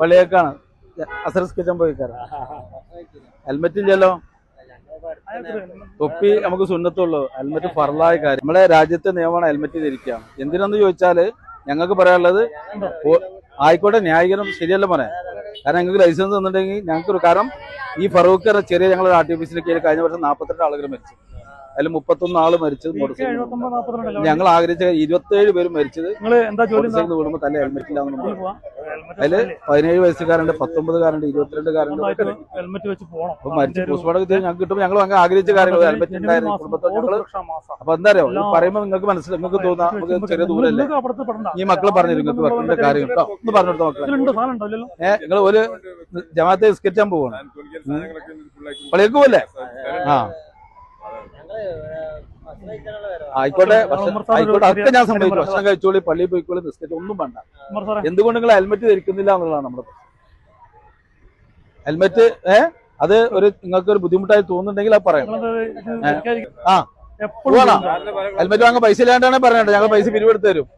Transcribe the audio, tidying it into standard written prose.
പള്ളിയേക്കാണ് അസറസ്കിച്ചൻ പോയിക്കാറ്. Helmet ഇല്ലല്ലോ. തൊപ്പി നമുക്ക് സുന്നത്തുള്ളൂ, ഹെൽമെറ്റ് ഫർലായ കാര്യം. നമ്മുടെ രാജ്യത്തെ നിയമമാണ് ഹെൽമെറ്റ് ധരിക്കുകയാണ്. എന്തിനെന്ന് ചോദിച്ചാല് ഞങ്ങൾക്ക് പറയാനുള്ളത് ആയിക്കോട്ടെ, ന്യായീകരണം ശരിയല്ല പറയാൻ. കാരണം ഞങ്ങൾക്ക് ലൈസൻസ് തന്നിട്ടുണ്ടെങ്കിൽ ഞങ്ങൾക്കൊരു കാരണം ഈ ഫറൂഖ് ചെറിയ ഞങ്ങളുടെ ആർട്ടിഫിഷ്യൽ കഴിഞ്ഞ വർഷം 42 ആളുകൾ മരിച്ചു. അതിൽ 31 ആള് മരിച്ചത് ഞങ്ങൾ ആഗ്രഹിച്ച 27 പേര് മരിച്ചത് കൂടുമ്പോ തന്നെ ഹെൽമെറ്റ് ഇല്ലാന്ന്. അതില് 17 വയസ്സുകാരുണ്ട്, 19കാരുണ്ട്, 22കാരുണ്ട് മരിച്ചു. പോസ്റ്റ്മോർട്ടം ഞങ്ങൾക്ക് കിട്ടുമ്പോൾ ഞങ്ങൾ അങ്ങനെ ആഗ്രഹിച്ച കാര്യങ്ങൾ ഹെൽമെറ്റ് ഉണ്ടായിരുന്നു കുടുംബത്തോട് ഞങ്ങള്. അപ്പൊ എന്താ അറിയോ, പറയുമ്പോ നിങ്ങൾക്ക് മനസ്സിലായി, നിങ്ങൾക്ക് തോന്നാം നമുക്ക് ചെറിയ ദൂരല്ലേ. ഈ മക്കള് പറഞ്ഞു നിങ്ങൾക്ക് വെക്കേണ്ട കാര്യം കേട്ടോ ഒന്ന് പറഞ്ഞു കൊടുത്ത മക്കളെ. നിങ്ങൾ ഒരു ജമാഅത്തെ നിസ്കരിച്ചാൻ പോവാണ്, പള്ളിയേക്ക് പോലെ. ആയിക്കോട്ടെ ആയിക്കോട്ടെ, അതൊക്കെ ഞാൻ സമ്മതിക്കും. ഭക്ഷണം കഴിച്ചോളി, പള്ളിയിൽ പോയിക്കോളി, നിസ്കരിച്ച് ഒന്നും വേണ്ട. എന്തുകൊണ്ട് നിങ്ങൾ ഹെൽമെറ്റ് ധരിക്കുന്നില്ല എന്നുള്ളതാണ് നമ്മുടെ ഹെൽമെറ്റ്. അത് ഒരു നിങ്ങൾക്ക് ഒരു ബുദ്ധിമുട്ടായി തോന്നുന്നുണ്ടെങ്കിൽ അത് പറയാം. ഹെൽമെറ്റ് വാങ്ങാൻ പൈസ ഇല്ലാണ്ടാണ് പറയണ്ടത്, ഞങ്ങൾ പൈസ പിരിവെടുത്ത് തരും.